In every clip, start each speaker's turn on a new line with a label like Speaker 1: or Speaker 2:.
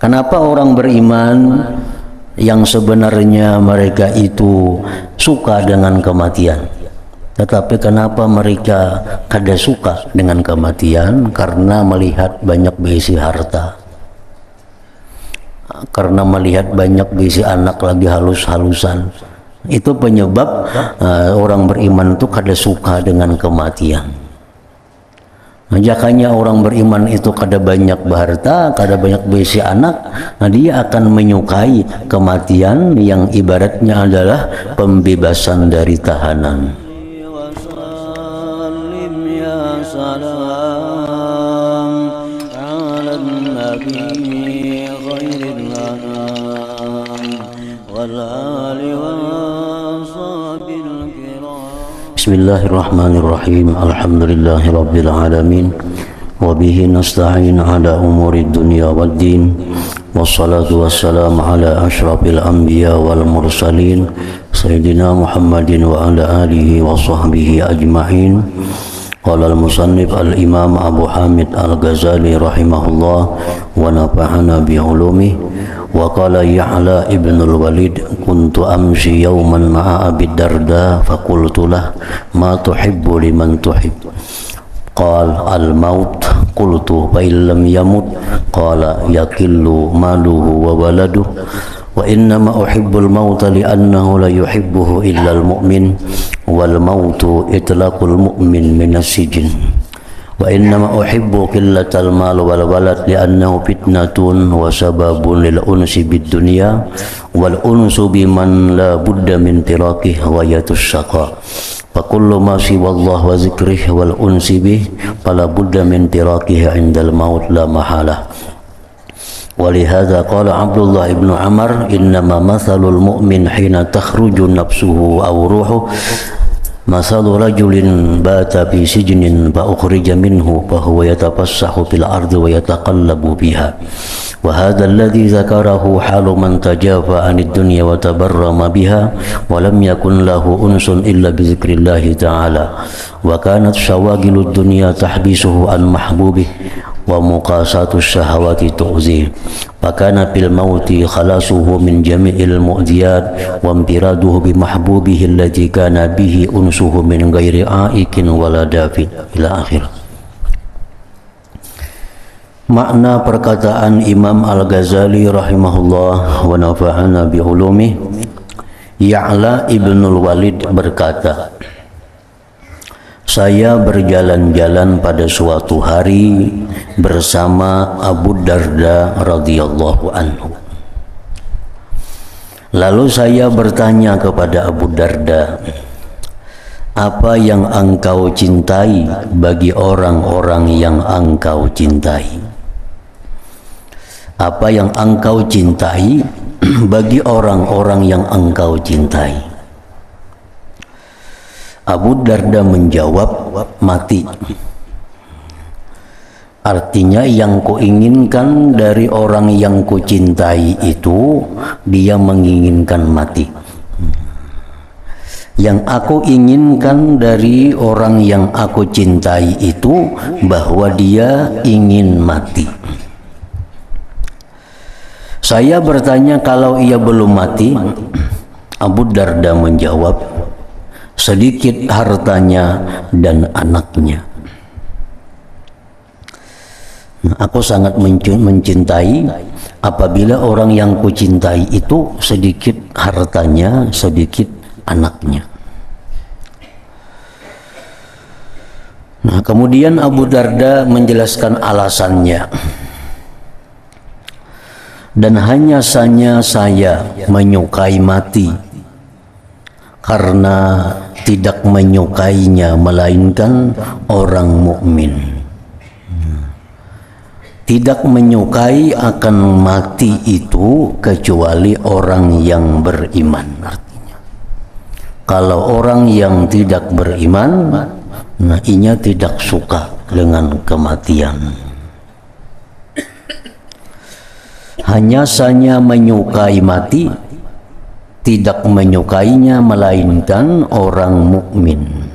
Speaker 1: Kenapa orang beriman yang sebenarnya mereka itu suka dengan kematian, tetapi kenapa mereka kada suka dengan kematian? Karena melihat banyak berisi harta, karena melihat banyak berisi anak lagi halus-halusan. Itu penyebab orang beriman itu kada suka dengan kematian. Jakanya orang beriman itu kada banyak berharta, kada banyak berisi anak, nah dia akan menyukai kematian yang ibaratnya adalah pembebasan dari tahanan. Bismillahirrahmanirrahim. Alhamdulillahi rabbil alamin. Wa bihi nasta'in ala umuri dunya waddin. Wassalatu wassalamu ala asyrafil anbiya wal mursalin Sayyidina Muhammadin wa ala alihi wa sahbihi ajma'in. Qala al-musannif al-imam Abu Hamid al-Ghazali rahimahullah wa nafa'ana bi ulumihi. Wa qala Ya'la ibn al-Walid kuntu amshi yawman ma'a Abi Darda faqultu lah ma tuhibbu liman tuhib qala al-maut qultu fa illam yamut qala yakillu maluhu wa waladuhu wa innama uhibbul mauta li'annahu la yuhibbuhu illa al-mu'min wal mautu itlaqul mu'min minas sijn wa innama uhibbu qillatal mal wal walad li'annahu fitnatun wa sababun lil unsi bid dunya wal unsu biman la budda min tiraqih wa yatus syaqa fa kullu ma siwallah wa zikrih wal unsi bih fala budda min tiraqih indal maut la mahalah. ولهذا قال عبد الله بن عمر إنما مثل المؤمن حين تخرج نفسه أو روحه مثل رجل بات في سجن فأخرج منه فهو يتفسح في الأرض ويتقلب بها وهذا الذي ذكره حال من تجافى عن الدنيا وتبرم بها ولم يكن له أنس إلا بذكر الله تعالى وكانت شواغل الدنيا تحبسه عن محبوبه ومقاسات الشهوات تؤذيه فكان في الموت خلاصه من جميع المؤذيات وانفراده بمحبوبه الذي كان به أنسه من غير عائق ولا دافع إلى آخره. Makna perkataan Imam Al-Ghazali rahimahullah wa nafa'ana bi ulumih, Ya'la ibnul Walid berkata, saya berjalan-jalan pada suatu hari bersama Abu Darda radhiyallahu anhu. Lalu saya bertanya kepada Abu Darda, apa yang engkau cintai bagi orang-orang yang engkau cintai? Apa yang engkau cintai bagi orang-orang yang engkau cintai? Abu Darda menjawab, mati. Artinya yang kuinginkan dari orang yang kucintai itu, dia menginginkan mati. Yang aku inginkan dari orang yang aku cintai itu, bahwa dia ingin mati. Saya bertanya, kalau ia belum mati? Abu Darda menjawab, sedikit hartanya dan anaknya. Aku sangat mencintai apabila orang yang kucintai itu sedikit hartanya, sedikit anaknya. Nah, kemudian Abu Darda menjelaskan alasannya. Dan hanya saja saya menyukai mati karena tidak menyukainya melainkan orang mukmin. Tidak menyukai akan mati itu kecuali orang yang beriman. Artinya, kalau orang yang tidak beriman, nah inya tidak suka dengan kematian. Hanya saja menyukai mati, tidak menyukainya melainkan orang mukmin.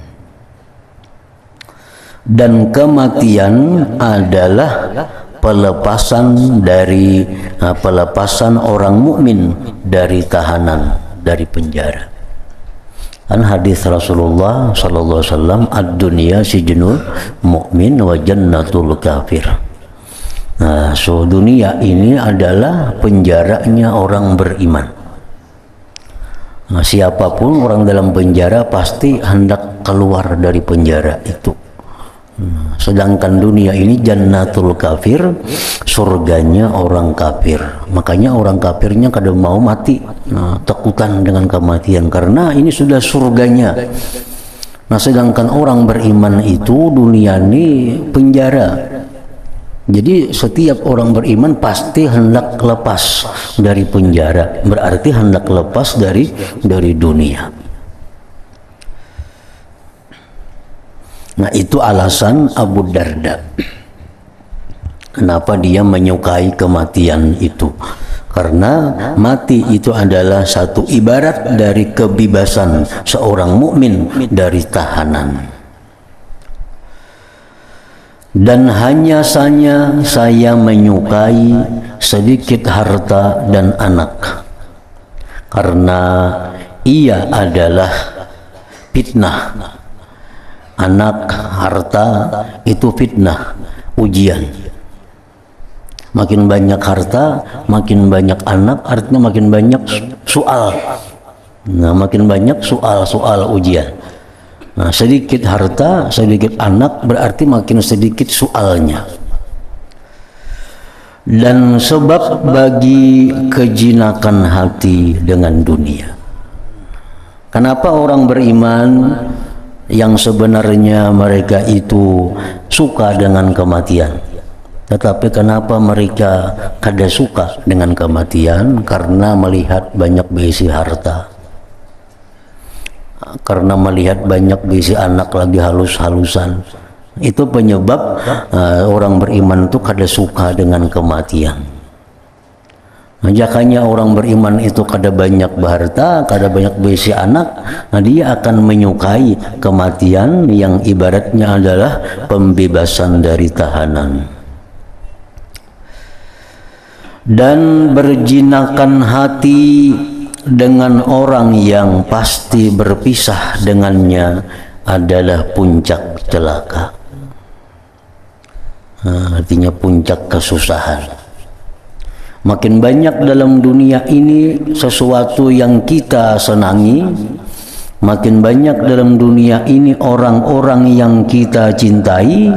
Speaker 1: Dan kematian adalah pelepasan dari pelepasan orang mukmin dari tahanan, dari penjara. Kan hadis Rasulullah sallallahu alaihi wasallam, ad-dunya sijnul mukmin wa jannatul kafir. Nah, so dunia ini adalah penjaranya orang beriman. Nah, siapapun orang dalam penjara pasti hendak keluar dari penjara itu. Sedangkan dunia ini jannatul kafir, surganya orang kafir. Makanya orang kafirnya kadang mau mati, takutan dengan kematian karena ini sudah surganya. Nah, sedangkan orang beriman itu dunia ini penjara. Jadi setiap orang beriman pasti hendak lepas dari penjara, berarti hendak lepas dari dunia. Nah, itu alasan Abu Darda kenapa dia menyukai kematian itu, karena mati itu adalah satu ibarat dari kebebasan seorang mukmin dari tahanan. Dan hanya saja saya menyukai sedikit harta dan anak karena ia adalah fitnah. Anak, harta itu fitnah, ujian. Makin banyak harta, makin banyak anak, artinya makin banyak soal. Nah, makin banyak soal ujian. Nah, sedikit harta, sedikit anak berarti makin sedikit soalnya. Dan sebab bagi kejinakan hati dengan dunia. Kenapa orang beriman yang sebenarnya mereka itu suka dengan kematian, tetapi kenapa mereka kada suka dengan kematian? Karena melihat banyak berisi harta, karena melihat banyak berisi anak lagi halus-halusan. Itu penyebab orang beriman itu kada suka dengan kematian. Makanya orang beriman itu kada banyak berharta, kada banyak berisi anak, nah dia akan menyukai kematian yang ibaratnya adalah pembebasan dari tahanan. Dan berjinakan hati dengan orang yang pasti berpisah dengannya adalah puncak celaka. Artinya puncak kesusahan. Makin banyak dalam dunia ini sesuatu yang kita senangi, makin banyak dalam dunia ini orang-orang yang kita cintai,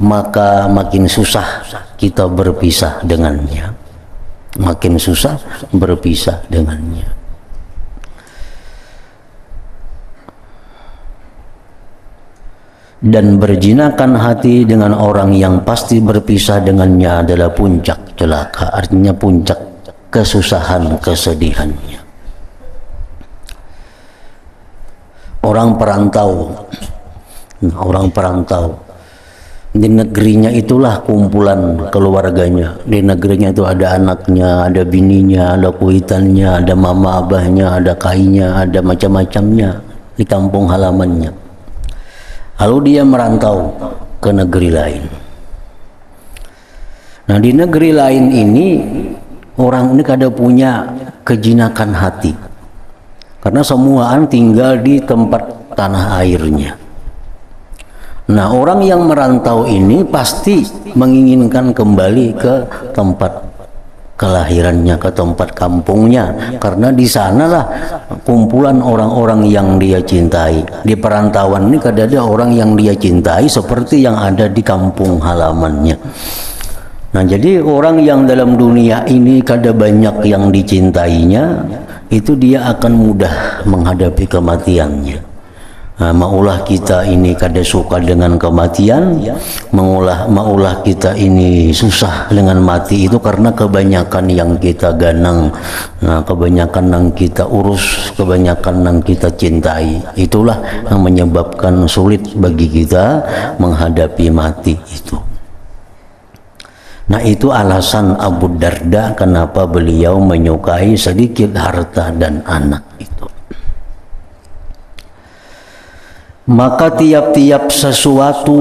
Speaker 1: maka makin susah kita berpisah dengannya. Makin susah berpisah dengannya. Dan berjinakan hati dengan orang yang pasti berpisah dengannya adalah puncak celaka, artinya puncak kesusahan, kesedihannya. Orang perantau di negerinya itulah kumpulan keluarganya. Di negerinya itu ada anaknya, ada bininya, ada kuitannya, ada mama abahnya, ada kainya, ada macam-macamnya di kampung halamannya. Lalu dia merantau ke negeri lain. Nah, di negeri lain ini orang ini kada punya kejinakan hati, karena semuaan tinggal di tempat tanah airnya. Nah, orang yang merantau ini pasti menginginkan kembali ke tempat kelahirannya, ke tempat kampungnya, karena di sanalah kumpulan orang-orang yang dia cintai. Di perantauan ini kada ada orang yang dia cintai seperti yang ada di kampung halamannya. Nah, jadi orang yang dalam dunia ini kada banyak yang dicintainya, itu dia akan mudah menghadapi kematiannya. Nah, maulah kita ini kada suka dengan kematian, maulah kita ini susah dengan mati itu karena kebanyakan yang kita ganang, nah, kebanyakan yang kita urus, kebanyakan yang kita cintai. Itulah yang menyebabkan sulit bagi kita menghadapi mati itu. Nah, itu alasan Abu Darda kenapa beliau menyukai sedikit harta dan anak itu. Maka tiap-tiap sesuatu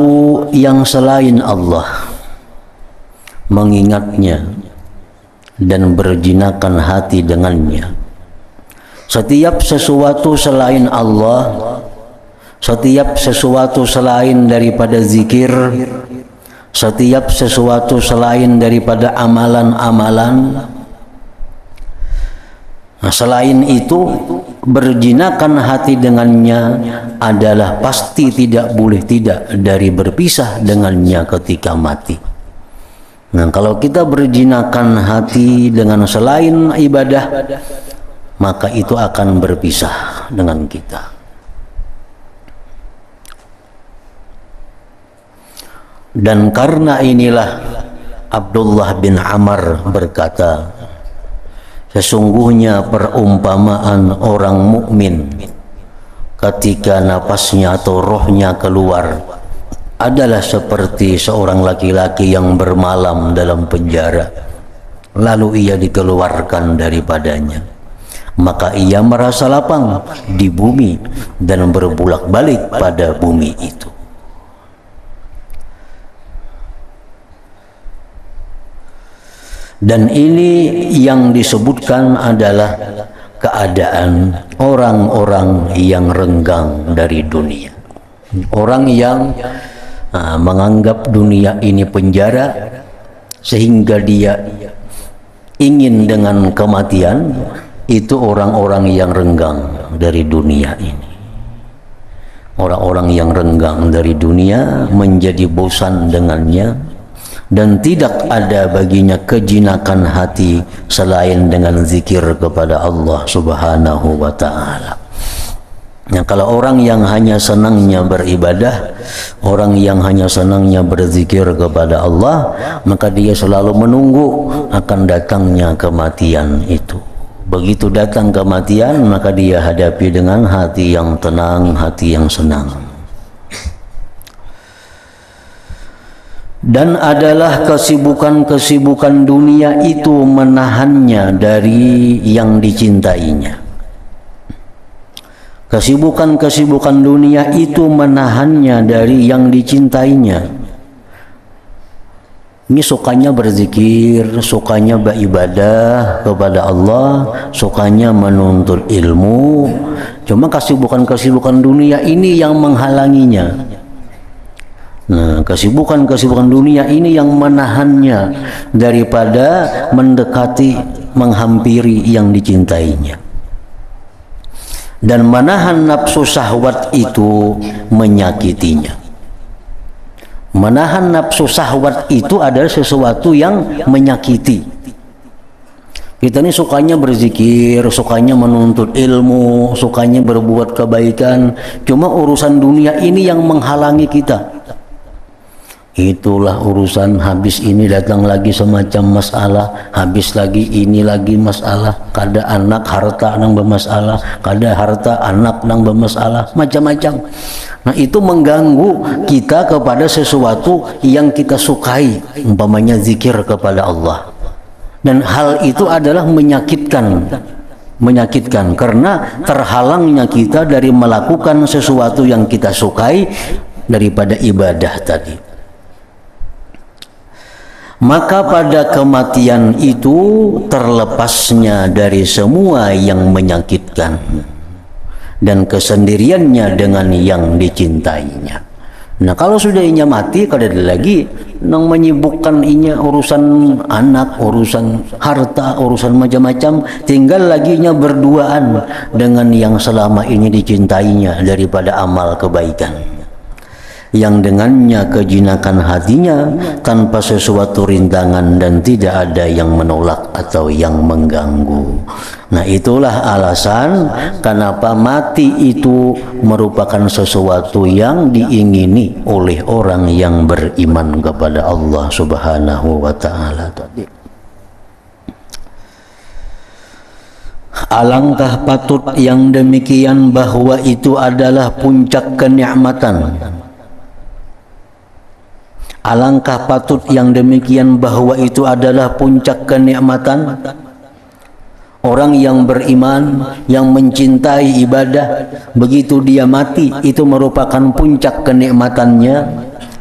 Speaker 1: yang selain Allah, mengingatnya dan berjinakan hati dengannya. Setiap sesuatu selain Allah, setiap sesuatu selain daripada zikir, setiap sesuatu selain daripada amalan-amalan, selain itu berjinakan hati dengannya adalah pasti tidak boleh tidak dari berpisah dengannya ketika mati. Nah, kalau kita berjinakan hati dengan selain ibadah, maka itu akan berpisah dengan kita. Dan karena inilah Abdullah bin Amr berkata, sesungguhnya perumpamaan orang mukmin ketika napasnya atau rohnya keluar adalah seperti seorang laki-laki yang bermalam dalam penjara, lalu ia dikeluarkan daripadanya, maka ia merasa lapang di bumi dan berbulak-balik pada bumi itu. Dan ini yang disebutkan adalah keadaan orang-orang yang renggang dari dunia, orang yang menganggap dunia ini penjara sehingga dia ingin dengan kematian. Itu orang-orang yang renggang dari dunia ini. Orang-orang yang renggang dari dunia menjadi bosan dengannya dan tidak ada baginya kejinakan hati selain dengan zikir kepada Allah Subhanahu wa ta'ala. Nah, kalau orang yang hanya senangnya beribadah, orang yang hanya senangnya berzikir kepada Allah, maka dia selalu menunggu akan datangnya kematian itu. Begitu datang kematian, maka dia hadapi dengan hati yang tenang, hati yang senang. Dan adalah kesibukan-kesibukan dunia itu menahannya dari yang dicintainya. Kesibukan-kesibukan dunia itu menahannya dari yang dicintainya. Ini sukanya berzikir, sukanya beribadah kepada Allah, sukanya menuntut ilmu. Cuma kesibukan-kesibukan dunia ini yang menghalanginya. Nah, kesibukan-kesibukan dunia ini yang menahannya daripada mendekati, menghampiri yang dicintainya. Dan menahan nafsu syahwat itu menyakitinya. Menahan nafsu syahwat itu adalah sesuatu yang menyakiti. Kita ini sukanya berzikir, sukanya menuntut ilmu, sukanya berbuat kebaikan. Cuma urusan dunia ini yang menghalangi kita. Itulah urusan, habis ini datang lagi semacam masalah, habis lagi ini lagi masalah, kada anak harta nang bermasalah, kada harta anak nang bermasalah, macam-macam. Nah, itu mengganggu kita kepada sesuatu yang kita sukai, umpamanya zikir kepada Allah. Dan hal itu adalah menyakitkan karena terhalangnya kita dari melakukan sesuatu yang kita sukai daripada ibadah tadi. Maka pada kematian itu terlepasnya dari semua yang menyakitkan dan kesendiriannya dengan yang dicintainya. Nah, kalau sudah inya mati, kada ada lagi nang menyibukkan inya urusan anak, urusan harta, urusan macam-macam. Tinggal lagi inya berduaan dengan yang selama ini dicintainya daripada amal kebaikan, yang dengannya kejinakan hatinya tanpa sesuatu rintangan dan tidak ada yang menolak atau yang mengganggu. Nah, itulah alasan kenapa mati itu merupakan sesuatu yang diingini oleh orang yang beriman kepada Allah Subhanahu wa ta'ala tadi. Alangkah patut yang demikian bahwa itu adalah puncak kenikmatan. Alangkah patut yang demikian bahwa itu adalah puncak kenikmatan. Orang yang beriman, yang mencintai ibadah, begitu dia mati, itu merupakan puncak kenikmatannya.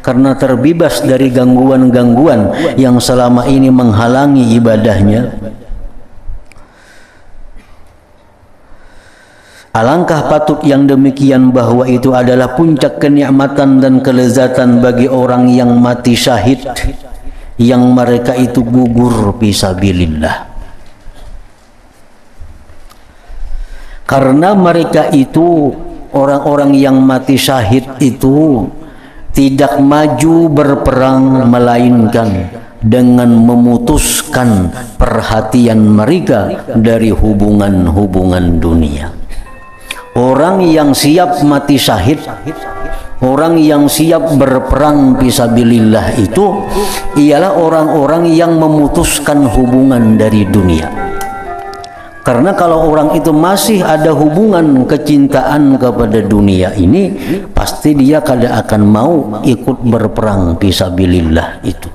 Speaker 1: karena terbebas dari gangguan-gangguan yang selama ini menghalangi ibadahnya. Alangkah patut yang demikian bahwa itu adalah puncak kenikmatan dan kelezatan bagi orang yang mati syahid, yang mereka itu gugur fisabilillah. Karena mereka itu, orang-orang yang mati syahid itu tidak maju berperang, melainkan dengan memutuskan perhatian mereka dari hubungan-hubungan dunia. Orang yang siap mati syahid, orang yang siap berperang fisabilillah itu ialah orang-orang yang memutuskan hubungan dari dunia. Karena kalau orang itu masih ada hubungan kecintaan kepada dunia ini, pasti dia kada akan mau ikut berperang fisabilillah itu.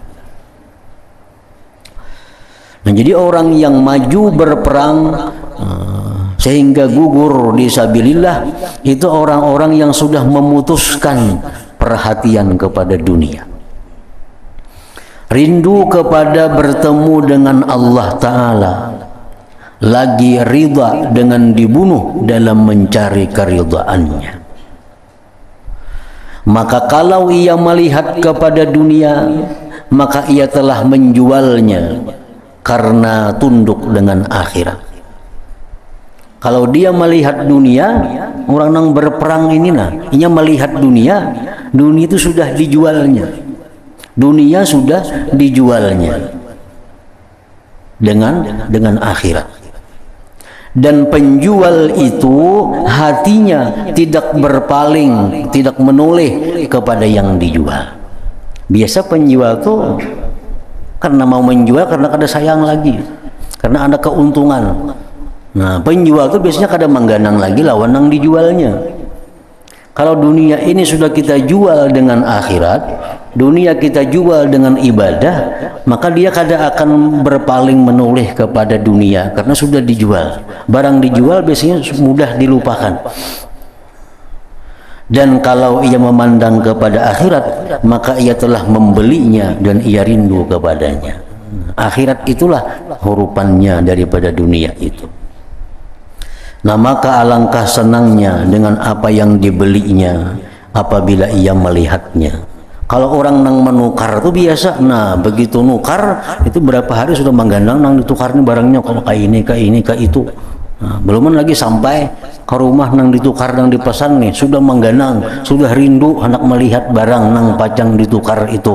Speaker 1: Nah, jadi orang yang maju berperang sehingga gugur di sabilillah itu orang-orang yang sudah memutuskan perhatian kepada dunia, rindu kepada bertemu dengan Allah Ta'ala, lagi ridha dengan dibunuh dalam mencari keridhaannya. Maka kalau ia melihat kepada dunia, maka ia telah menjualnya karena tunduk dengan akhirat. Kalau dia melihat dunia, orang yang berperang ini ia melihat dunia, dunia itu sudah dijualnya. Dunia sudah dijualnya dengan akhirat. Dan penjual itu hatinya tidak berpaling, tidak menoleh kepada yang dijual. Biasa penjual tuh karena mau menjual karena ada sayang lagi, karena ada keuntungan. Nah, penjual itu biasanya kadang mengganang lagi lawan yang dijualnya. Kalau dunia ini sudah kita jual dengan akhirat, dunia kita jual dengan ibadah, maka dia kadang akan berpaling menoleh kepada dunia karena sudah dijual. Barang dijual biasanya mudah dilupakan. Dan kalau ia memandang kepada akhirat, maka ia telah membelinya dan ia rindu kepadanya. Akhirat itulah hurupannya daripada dunia itu. Nah, maka alangkah senangnya dengan apa yang dibelinya apabila ia melihatnya. Kalau orang nang menukar itu biasa, nah begitu nukar itu berapa hari sudah menggandang nang ditukar nih barangnya, kalau kayak ini kayak itu. Nah, belum lagi sampai ke rumah nang ditukar nang dipesan nih sudah menggandang, sudah rindu hendak melihat barang nang pacang ditukar itu.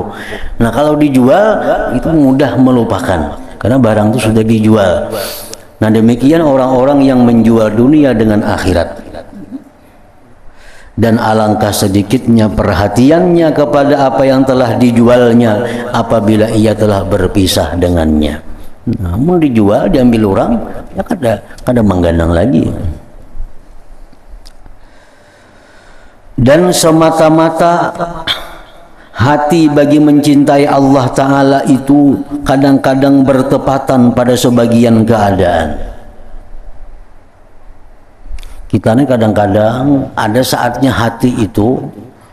Speaker 1: Nah, kalau dijual itu mudah melupakan karena barang itu sudah dijual. Nah, demikian orang-orang yang menjual dunia dengan akhirat. Dan alangkah sedikitnya perhatiannya kepada apa yang telah dijualnya apabila ia telah berpisah dengannya. Namun dijual, diambil orang, ya kada menggandang lagi. Dan semata-mata hati bagi mencintai Allah Ta'ala itu kadang-kadang bertepatan pada sebagian keadaan. Kita ini kadang-kadang ada saatnya hati itu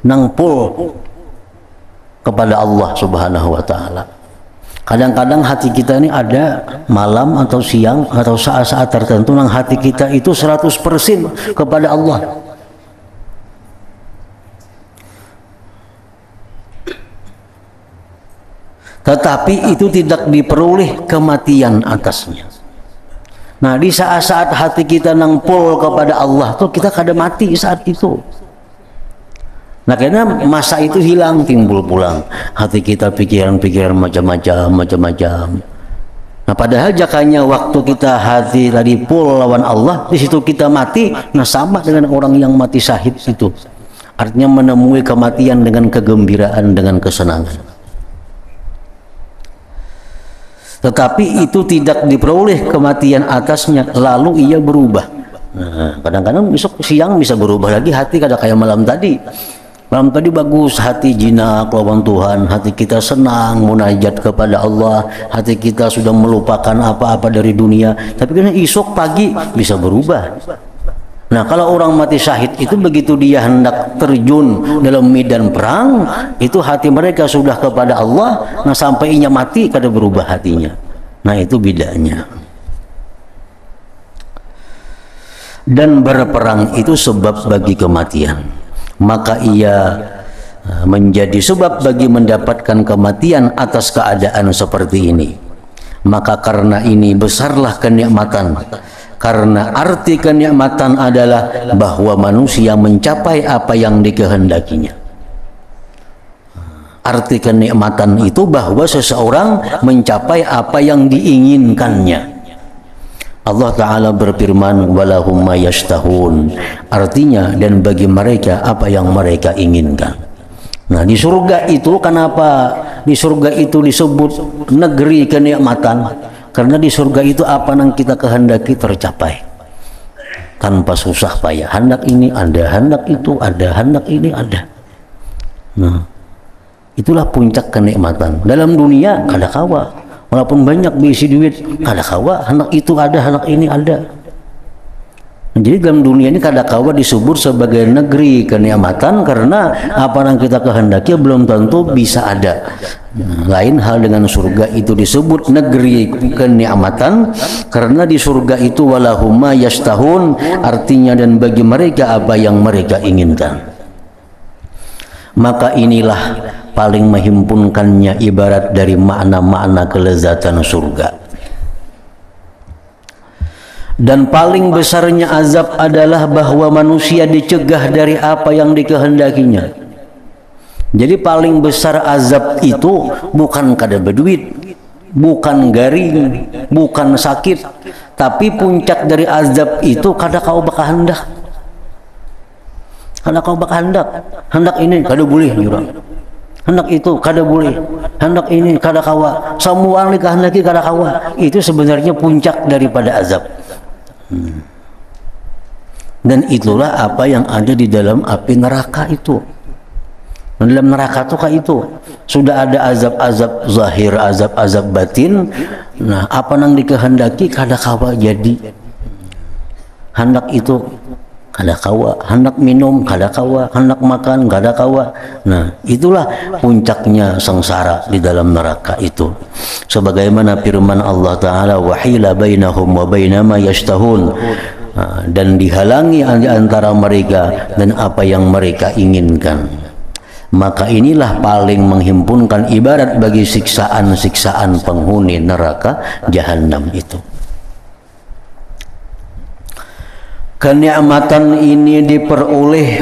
Speaker 1: nangpul kepada Allah Subhanahu wa Ta'ala. Kadang-kadang hati kita ini ada malam atau siang atau saat-saat tertentu nang hati kita itu 100% kepada Allah. Tetapi itu tidak diperoleh kematian atasnya. Nah, di saat-saat hati kita nangpul kepada Allah tuh kita kada mati saat itu. Nah, karena masa itu hilang, timbul pulang hati kita pikiran-pikiran macam-macam. Nah, padahal jakanya waktu kita hati tadi pul lawan Allah, di situ kita mati, nah sama dengan orang yang mati syahid itu. Artinya menemui kematian dengan kegembiraan, dengan kesenangan. Tetapi itu tidak diperoleh kematian atasnya, lalu ia berubah. Nah, kadang-kadang besok siang bisa berubah lagi hati, kada kayak malam tadi. Malam tadi bagus, hati jinak lawan Tuhan, hati kita senang munajat kepada Allah, hati kita sudah melupakan apa-apa dari dunia. Tapi kan esok pagi bisa berubah. Nah, kalau orang mati syahid itu begitu dia hendak terjun dalam medan perang, itu hati mereka sudah kepada Allah. Nah, sampai ia mati kada berubah hatinya. Nah, itu bedanya. Dan berperang itu sebab bagi kematian, maka ia menjadi sebab bagi mendapatkan kematian atas keadaan seperti ini. Maka karena ini besarlah kenikmatan, karena arti kenikmatan adalah bahwa manusia mencapai apa yang dikehendakinya. Arti kenikmatan itu bahwa seseorang mencapai apa yang diinginkannya. Allah Ta'ala berfirman, walahum ma yashtahun, artinya dan bagi mereka apa yang mereka inginkan. Nah, di surga itu kenapa di surga itu disebut negeri kenikmatan? Karena di surga itu apa yang kita kehendaki tercapai tanpa susah payah. Hendak ini ada, hendak itu ada, hendak ini ada. Nah, itulah puncak kenikmatan. Dalam dunia kada kawa, walaupun banyak berisi duit, kada kawa hendak itu ada, hendak ini ada. Jadi dalam dunia ini kada kawa disebut sebagai negeri kenikmatan karena apa yang kita kehendaki belum tentu bisa ada. Nah, lain hal dengan surga itu disebut negeri kenikmatan karena di surga itu walahum ma yashtahun, artinya dan bagi mereka apa yang mereka inginkan. Maka inilah paling menghimpunkannya ibarat dari makna-makna kelezatan surga. Dan paling besarnya azab adalah bahwa manusia dicegah dari apa yang dikehendakinya. Jadi paling besar azab itu bukan kada berduit, bukan garing, bukan sakit, tapi puncak dari azab itu kada kau bakahendak. Kada kau bakahendak, hendak ini kada boleh jurang. Hendak itu kada boleh, hendak ini kada kawa, semua yang dikehendaki kada kawa. Itu sebenarnya puncak daripada azab. Dan itulah apa yang ada di dalam api neraka itu. Dalam neraka itu kayak itu sudah ada azab-azab zahir, azab-azab batin. Nah, apa yang dikehendaki kada kawa jadi. Hendak itu kada kawa, hendak minum kada kawa, hendak makan kada kawa. Nah, itulah puncaknya sengsara di dalam neraka itu. Sebagaimana firman Allah Ta'ala, wahila bainahum wa bainama yashtahun, dan dihalangi antara mereka dan apa yang mereka inginkan. Maka inilah paling menghimpunkan ibarat bagi siksaan-siksaan penghuni neraka jahanam itu. Kenikmatan ini diperoleh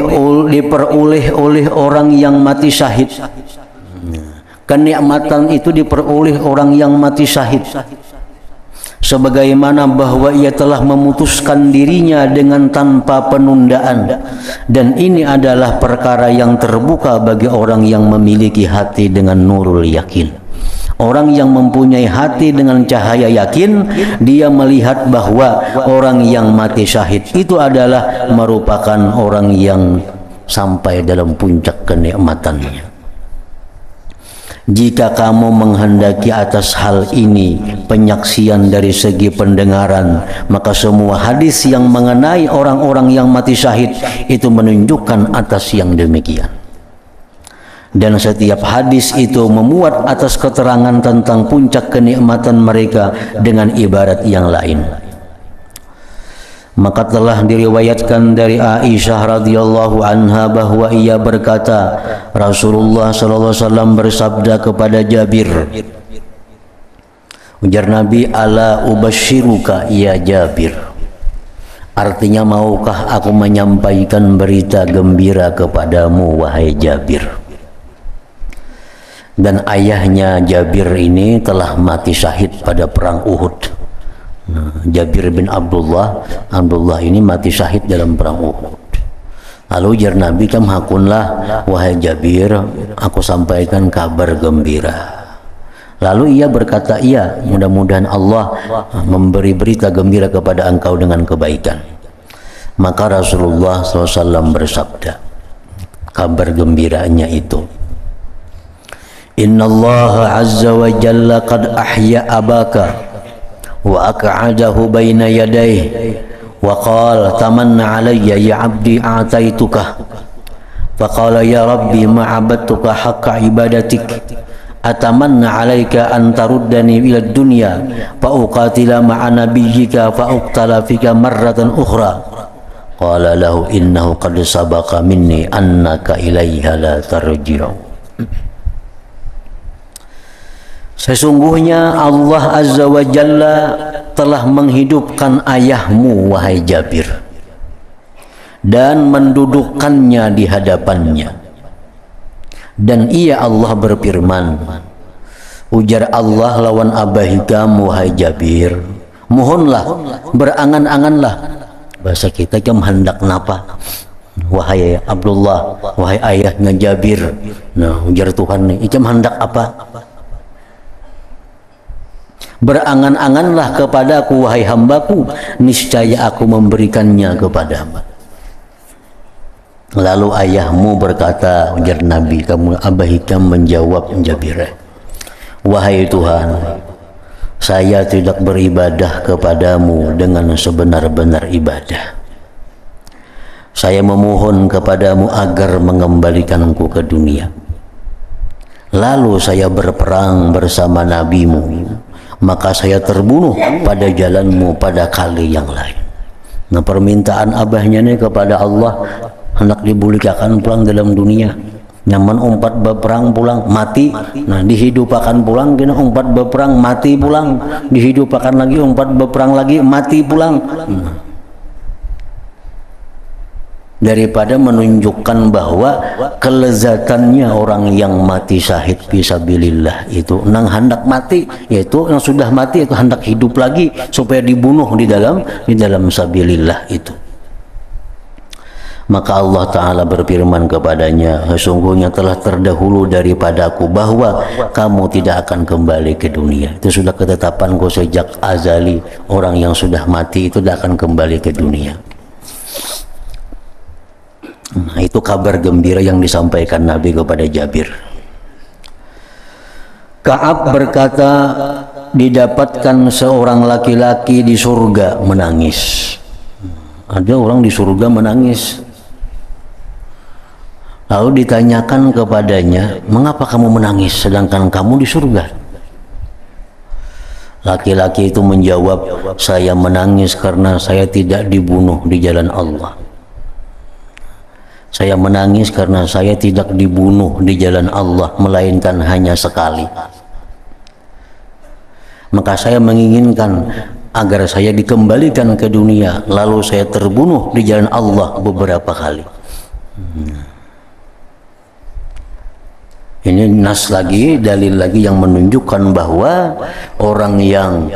Speaker 1: oleh orang yang mati syahid. Kenikmatan itu diperoleh orang yang mati syahid. Sebagaimana bahwa ia telah memutuskan dirinya dengan tanpa penundaan. Dan ini adalah perkara yang terbuka bagi orang yang memiliki hati dengan nurul yakin. Orang yang mempunyai hati dengan cahaya yakin, dia melihat bahwa orang yang mati syahid itu adalah merupakan orang yang sampai dalam puncak kenikmatannya. Jika kamu menghendaki atas hal ini penyaksian dari segi pendengaran, maka semua hadis yang mengenai orang-orang yang mati syahid itu menunjukkan atas yang demikian. Dan setiap hadis itu memuat atas keterangan tentang puncak kenikmatan mereka dengan ibarat yang lain. Maka telah diriwayatkan dari Aisyah radhiyallahu anha bahwa ia berkata, Rasulullah sallallahu alaihi wasallam bersabda kepada Jabir, ujar Nabi, ala ubashiruka ya Jabir, artinya maukah aku menyampaikan berita gembira kepadamu wahai Jabir. Dan ayahnya Jabir ini telah mati syahid pada perang Uhud. Jabir bin Abdullah ini mati syahid dalam perang Uhud. Lalu jar Nabi, kam hakunlah wahai Jabir, aku sampaikan kabar gembira. Lalu ia berkata, iya, mudah-mudahan Allah memberi berita gembira kepada engkau dengan kebaikan. Maka Rasulullah SAW bersabda, kabar gembiranya itu, Inna Allah Azza wa Jalla qad ahya abaka wa aq'adahu baina yadayhi wa qala tamanna alayya ya abdi a'taituka faqala ya rabbi ma abadtuka haqqa ibadatik atamanna alayka an taruddani ila dunya fa uqatila ma'a nabiyyika fa uqtala fika marratan ukhra qala lahu innahu qad sabaqa minni annaka ilayha la tarji'u. Sesungguhnya Allah Azza wa Jalla telah menghidupkan ayahmu wahai Jabir dan mendudukkannya di hadapannya. Dan ia Allah berfirman, ujar Allah lawan abahikam wahai Jabir, mohonlah, berangan-anganlah. Bahasa kita jam hendak napa? Wahai Abdullah, wahai ayahnya Jabir. Nah, ujar Tuhan nih, jam hendak apa? Berangan-anganlah kepadaku wahai hambaku, niscaya aku memberikannya kepadamu. Lalu ayahmu berkata, ujar Nabi, kamu abahikam menjawab Jabir, wahai Tuhan, saya tidak beribadah kepadamu dengan sebenar-benar ibadah. Saya memohon kepadamu agar mengembalikanku ke dunia. Lalu saya berperang bersama nabimu, maka saya terbunuh pada jalanmu pada kali yang lain. Nah, permintaan abahnya nih kepada Allah, hendak dibulikakan pulang dalam dunia. Nyaman umpat berperang pulang mati, nah dihidupakan pulang, kena umpat berperang mati pulang, dihidupakan lagi, umpat berperang lagi mati pulang. Daripada menunjukkan bahwa kelezatannya orang yang mati syahid fisabilillah itu nang hendak mati, yaitu yang sudah mati itu hendak hidup lagi supaya dibunuh di dalam sabilillah itu. Maka Allah Ta'ala berfirman kepadanya, sesungguhnya telah terdahulu daripadaku bahwa kamu tidak akan kembali ke dunia. Itu sudah ketetapanku sejak azali, orang yang sudah mati itu tidak akan kembali ke dunia. Nah, itu kabar gembira yang disampaikan Nabi kepada Jabir. Ka'ab berkata, didapatkan seorang laki-laki di surga menangis. Ada orang di surga menangis. Lalu ditanyakan kepadanya, mengapa kamu menangis sedangkan kamu di surga? Laki-laki itu menjawab, saya menangis karena saya tidak dibunuh di jalan Allah. Saya menangis karena saya tidak dibunuh di jalan Allah, melainkan hanya sekali. Maka saya menginginkan agar saya dikembalikan ke dunia, lalu saya terbunuh di jalan Allah beberapa kali. Ini nas lagi, dalil lagi yang menunjukkan bahwa orang yang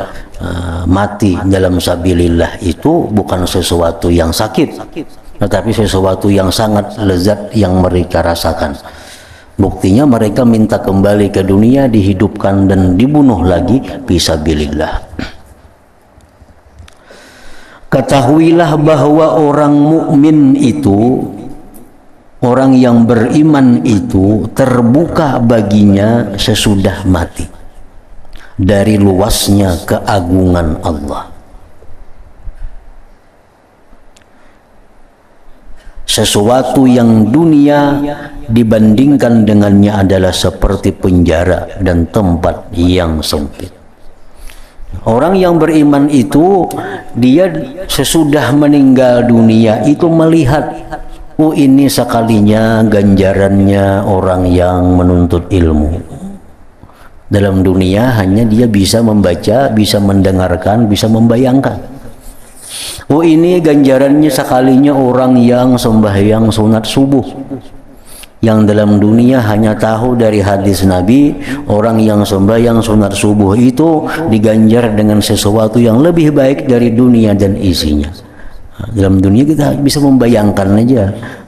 Speaker 1: mati dalam sabilillah itu bukan sesuatu yang sakit, tetapi sesuatu yang sangat lezat yang mereka rasakan. Buktinya mereka minta kembali ke dunia, dihidupkan dan dibunuh lagi fisabilillah. Ketahuilah bahwa orang mukmin itu, orang yang beriman itu terbuka baginya sesudah mati dari luasnya keagungan Allah. Sesuatu yang dunia dibandingkan dengannya adalah seperti penjara dan tempat yang sempit. Orang yang beriman itu, dia sesudah meninggal dunia itu melihat, oh ini sekalinya ganjarannya orang yang menuntut ilmu. Dalam dunia hanya dia bisa membaca, bisa mendengarkan, bisa membayangkan. Oh ini ganjarannya sekalinya orang yang sembahyang sunat subuh. Yang dalam dunia hanya tahu dari hadis Nabi, orang yang sembahyang sunat subuh itu diganjar dengan sesuatu yang lebih baik dari dunia dan isinya. Dalam dunia kita bisa membayangkan aja,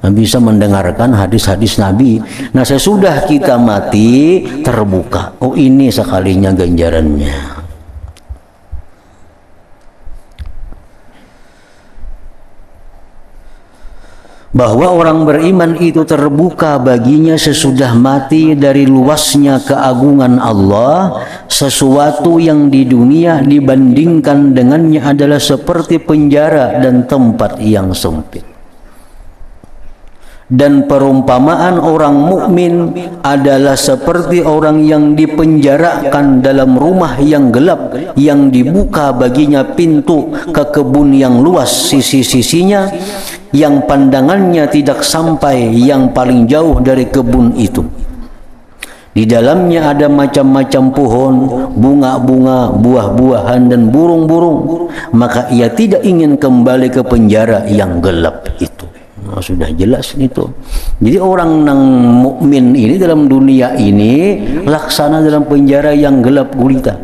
Speaker 1: bisa mendengarkan hadis-hadis Nabi. Nah sesudah kita mati terbuka, oh ini sekalinya ganjarannya. bahwa orang beriman itu terbuka baginya sesudah mati dari luasnya keagungan Allah. Sesuatu yang di dunia dibandingkan dengannya adalah seperti penjara dan tempat yang sempit. Dan perumpamaan orang mukmin adalah seperti orang yang dipenjarakan dalam rumah yang gelap, yang dibuka baginya pintu ke kebun yang luas sisi-sisinya, yang pandangannya tidak sampai yang paling jauh dari kebun itu. Di dalamnya ada macam-macam pohon, bunga-bunga, buah-buahan dan burung-burung. Maka ia tidak ingin kembali ke penjara yang gelap itu. Nah, sudah jelas itu. Jadi orang yang mukmin ini dalam dunia ini laksana dalam penjara yang gelap gulita.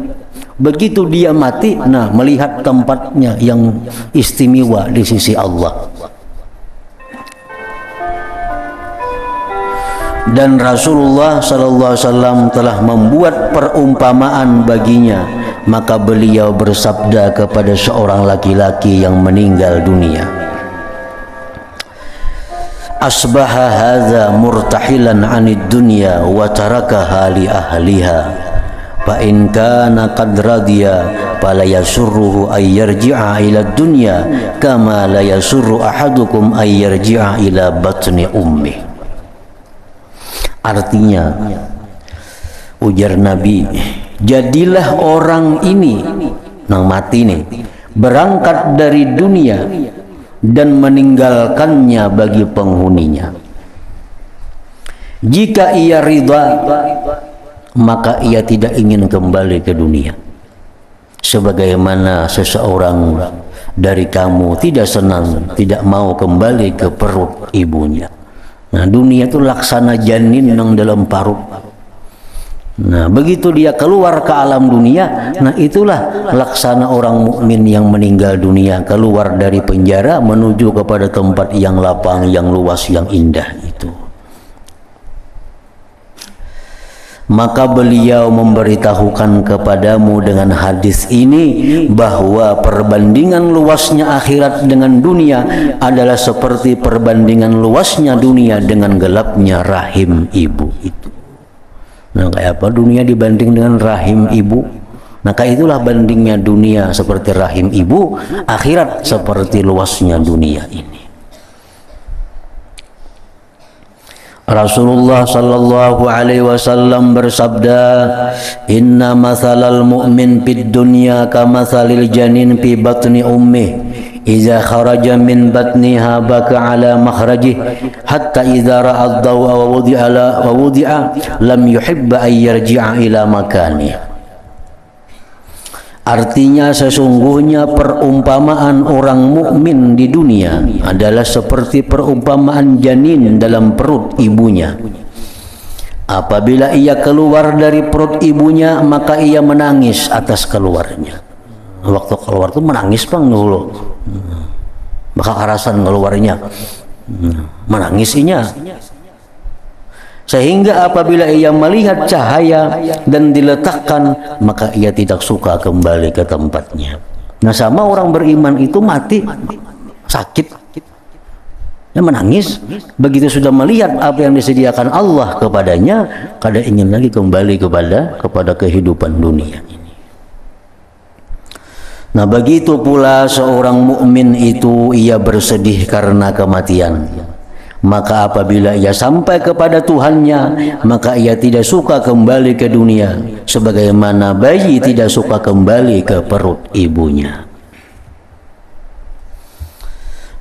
Speaker 1: Begitu dia mati, nah melihat tempatnya yang istimewa di sisi Allah. Dan Rasulullah sallallahu alaihi wasallam telah membuat perumpamaan baginya. Maka beliau bersabda kepada seorang laki-laki yang meninggal dunia, asbaha hadza murtahilan 'anid dunya wa tarakaha li ahliha fa in kana qad radiya fala yasurruhu ay yarji'a ila dunya kama la yasurru ahadukum ay yarji'a ila batni ummi. Artinya, ujar Nabi, jadilah orang ini nang mati nih berangkat dari dunia dan meninggalkannya bagi penghuninya. Jika ia ridha, maka ia tidak ingin kembali ke dunia. Sebagaimana seseorang dari kamu tidak senang, tidak mau kembali ke perut ibunya. Nah, dunia itu laksana janin yang dalam parut. Nah, begitu dia keluar ke alam dunia, nah itulah laksana orang mukmin yang meninggal dunia, keluar dari penjara menuju kepada tempat yang lapang, yang luas, yang indah itu. Maka beliau memberitahukan kepadamu dengan hadis ini bahwa perbandingan luasnya akhirat dengan dunia adalah seperti perbandingan luasnya dunia dengan gelapnya rahim ibu itu. Nah, kayak apa dunia dibanding dengan rahim ibu? Maka itulah bandingnya dunia seperti rahim ibu, akhirat seperti luasnya dunia ini. Rasulullah sallallahu alaihi wasallam bersabda, inna mathalal mu'min fid dunya kamathalil janin fi batni ummih idza kharaja min batniha baka ala makhrajih hatta idza ra'a ad-daw'a wa wudi'a lam yuhibba ay yarji'a ila makani. Artinya sesungguhnya perumpamaan orang mukmin di dunia adalah seperti perumpamaan janin dalam perut ibunya. Apabila ia keluar dari perut ibunya, maka ia menangis atas keluarnya. Waktu keluar itu menangis bang dulu, maka karasan keluarnya, menangisinya. Sehingga apabila ia melihat cahaya dan diletakkan, maka ia tidak suka kembali ke tempatnya. Nah, sama orang beriman itu mati sakit, dia menangis. Begitu sudah melihat apa yang disediakan Allah kepadanya, kada ingin lagi kembali kepada kehidupan dunia ini. Nah, begitu pula seorang mukmin itu ia bersedih karena kematian. Maka apabila ia sampai kepada Tuhannya, maka ia tidak suka kembali ke dunia, sebagaimana bayi tidak suka kembali ke perut ibunya.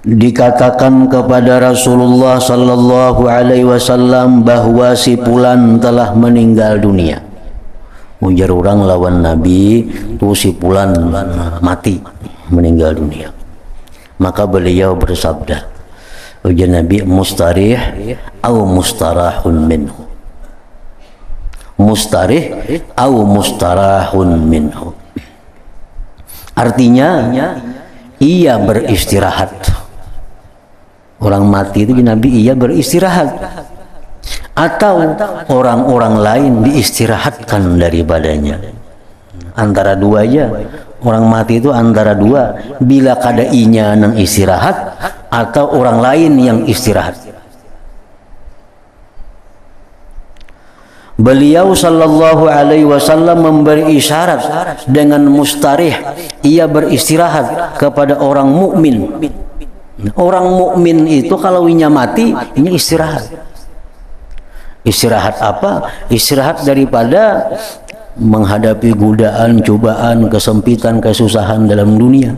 Speaker 1: Dikatakan kepada Rasulullah sallallahu alaihi wasallam bahwa si fulan telah meninggal dunia. Ujar orang lawan Nabi, tuh si fulan mati, meninggal dunia. Maka beliau bersabda, ujar Nabi, mustarih atau mustarahun minhu. Mustarih atau mustarahun minhu. Artinya ia beristirahat. Orang mati itu Nabi ia beristirahat. Atau orang-orang lain diistirahatkan daripadanya. Antara dua aja. Orang mati itu antara dua. Bila kada inya nang istirahat, atau orang lain yang istirahat. Beliau sallallahu alaihi wasallam memberi isyarat dengan mustarih, ia beristirahat kepada orang mukmin. Orang mukmin itu kalau inya mati, inya istirahat. Istirahat apa? Istirahat daripada menghadapi godaan, cobaan, kesempitan, kesusahan dalam dunia.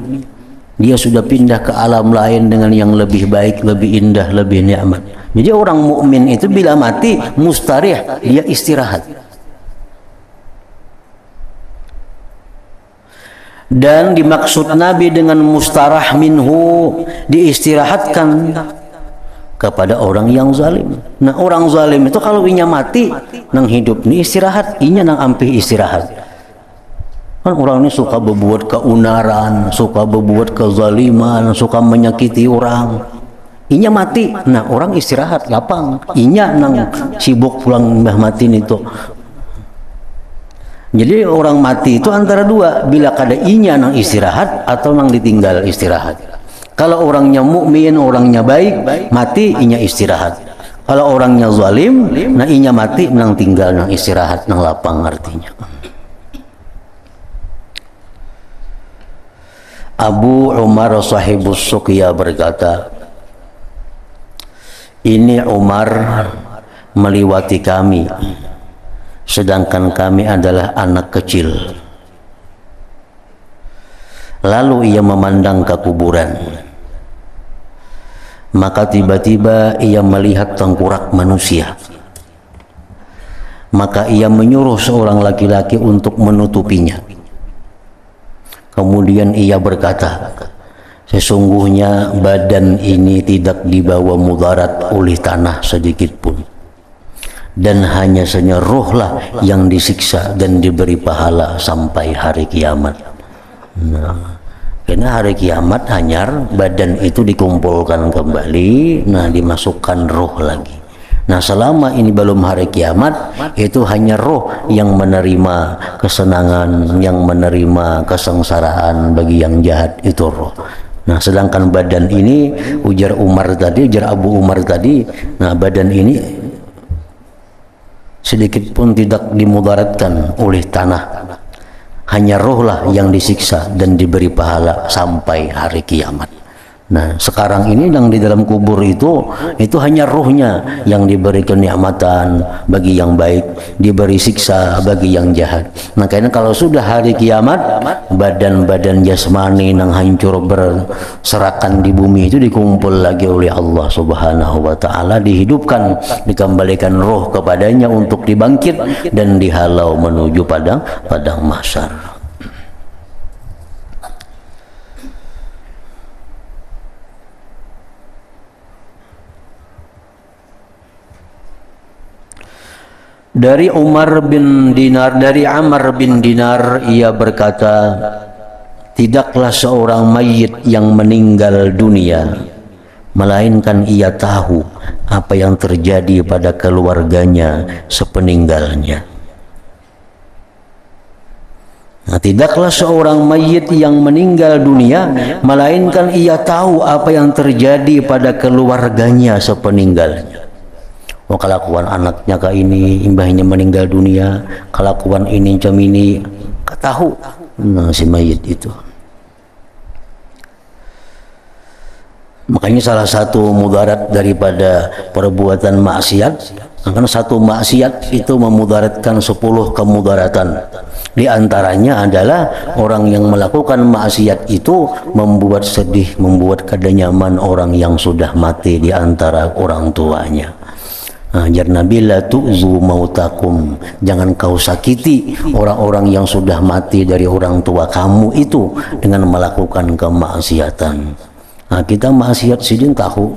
Speaker 1: Dia sudah pindah ke alam lain dengan yang lebih baik, lebih indah, lebih nikmat. Jadi orang mukmin itu bila mati mustarih, dia istirahat. Dan dimaksud Nabi dengan mustarah minhu, diistirahatkan kepada orang yang zalim. Nah, orang zalim itu kalau inya mati nang hidup ni istirahat, inya nang ampih istirahat. Kan orang ini suka berbuat keunaran, suka berbuat kezaliman, suka menyakiti orang. Inya mati, nah orang istirahat lapang. Inya nang sibuk pulang mbah mati itu. Jadi orang mati itu antara dua, bila kada inya nang istirahat atau nang ditinggal istirahat. Kalau orangnya mukmin, orangnya baik, mati inya istirahat. Kalau orangnya zalim, nah inya mati nang tinggal nang istirahat nang lapang artinya. Abu Umar sahibus Suqya berkata, ini Umar melewati kami, sedangkan kami adalah anak kecil. Lalu ia memandang ke kuburan. Maka tiba-tiba ia melihat tengkorak manusia. Maka ia menyuruh seorang laki-laki untuk menutupinya. Kemudian ia berkata, sesungguhnya badan ini tidak dibawa mudarat oleh tanah sedikit pun, dan hanya saja rohlah yang disiksa dan diberi pahala sampai hari kiamat. Nah, karena hari kiamat hanyar badan itu dikumpulkan kembali, nah dimasukkan roh lagi. Nah, selama ini belum hari kiamat, itu hanya roh yang menerima kesenangan, yang menerima kesengsaraan bagi yang jahat, itu roh. Nah, sedangkan badan ini, ujar Umar tadi, ujar Abu Umar tadi, nah badan ini sedikit pun tidak dimudaratkan oleh tanah. Hanya rohlah yang disiksa dan diberi pahala sampai hari kiamat. Nah, sekarang ini yang di dalam kubur itu hanya rohnya yang diberi kenikmatan bagi yang baik, diberi siksa bagi yang jahat. Nah, karena kalau sudah hari kiamat, badan-badan jasmani yang hancur berserakan di bumi itu dikumpul lagi oleh Allah Subhanahu wa taala, dihidupkan, dikembalikan roh kepadanya untuk dibangkit dan dihalau menuju padang mahsyar. Dari Umar bin Dinar, dari Amr bin Dinar, ia berkata, tidaklah seorang mayit yang meninggal dunia melainkan ia tahu apa yang terjadi pada keluarganya sepeninggalnya. Nah, tidaklah seorang mayit yang meninggal dunia melainkan ia tahu apa yang terjadi pada keluarganya sepeninggalnya. Oh, kelakuan anaknya ke ini, imbahnya meninggal dunia, kelakuan ini jam ini, tahu. Nah, si mayit itu. Makanya salah satu mudarat daripada perbuatan maksiat, karena satu maksiat itu memudaratkan 10 kemudaratan. Di antaranya adalah orang yang melakukan maksiat itu membuat sedih, membuat kada nyaman orang yang sudah mati di antara orang tuanya. Ajar Nabi, la tu'zu mautakum, jangan kau sakiti orang-orang yang sudah mati dari orang tua kamu itu dengan melakukan kemaksiatan. Nah, kita maksiat sidin tahu,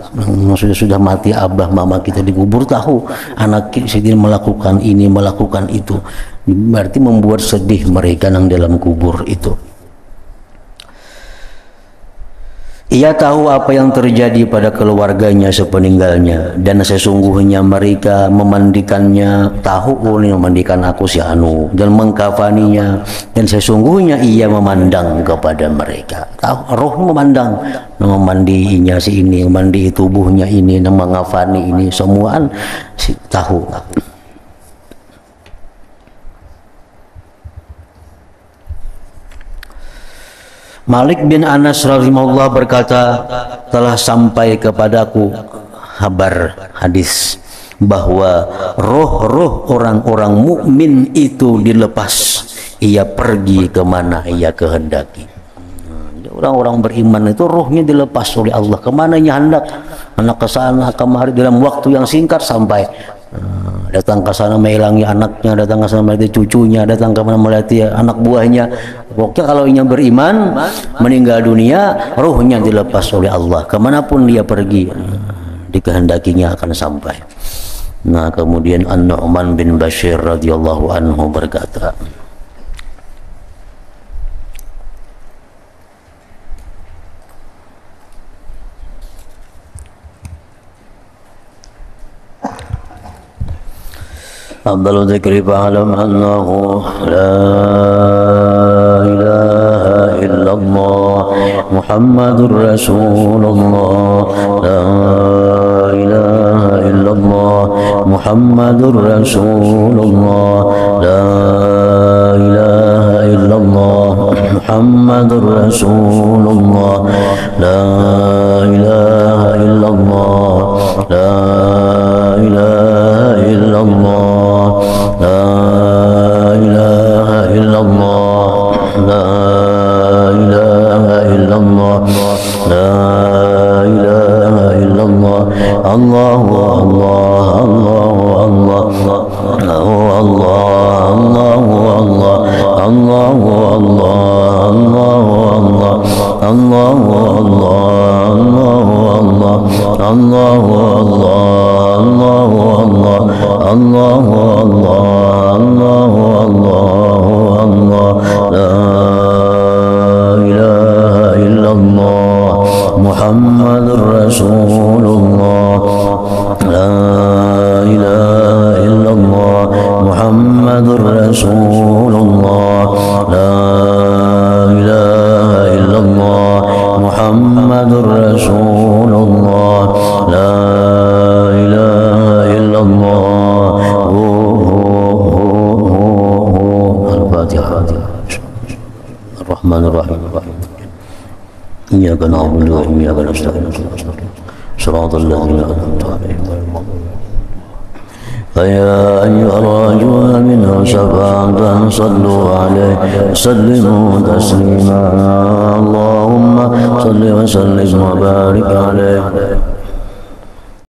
Speaker 1: sudah mati abah mama kita dikubur tahu, anak sidin melakukan ini melakukan itu, berarti membuat sedih mereka yang dalam kubur itu. Ia tahu apa yang terjadi pada keluarganya sepeninggalnya, dan sesungguhnya mereka memandikannya, tahu ini memandikan aku si anu, dan mengkafaninya, dan sesungguhnya ia memandang kepada mereka. Tahu, roh memandang, memandinya si ini, memandi tubuhnya ini, mengkafani ini, semuaan si tahu. Malik bin Anas radhiyallahu berkata, telah sampai kepadaku kabar hadis bahwa roh-roh orang-orang mukmin itu dilepas, ia pergi kemana ia kehendaki. Orang-orang beriman itu rohnya dilepas oleh Allah kemana ia hendak, anak ke sana kemari dalam waktu yang singkat sampai. Datang ke sana menghilangi anaknya, datang ke sana melihat cucunya, datang ke mana melihat anak buahnya. Pokoknya kalau ia beriman, meninggal dunia, ruhnya dilepas oleh Allah kemanapun dia pergi, dikehendakinya akan sampai. Nah, kemudian An-Nu'man bin Bashir radhiyallahu anhu berkata, أفضل ذكر فاعلم أنه لا إله إلا الله محمد رسول الله لا إله إلا الله محمد رسول الله لا إله إلا الله محمد رسول الله لا إله إلا الله لا إله إلا الله لا إله إلا الله لا إله إلا الله لا إله إلا الله الله الله الله الله الله الله الله الله الله محمد رسول الله لا إله إلا الله محمد رسول الله لا إله إلا الله محمد رسول الله لا إله إلا الله الفاتحة الرحمن الرحيم إياك نعبد وإياك نستعين صراط الذين أنعمت عليهم فيا أيها الراجون منه شفاعة صلوا عليه سلموا تسليما اللهم صل وسلم وبارك عليه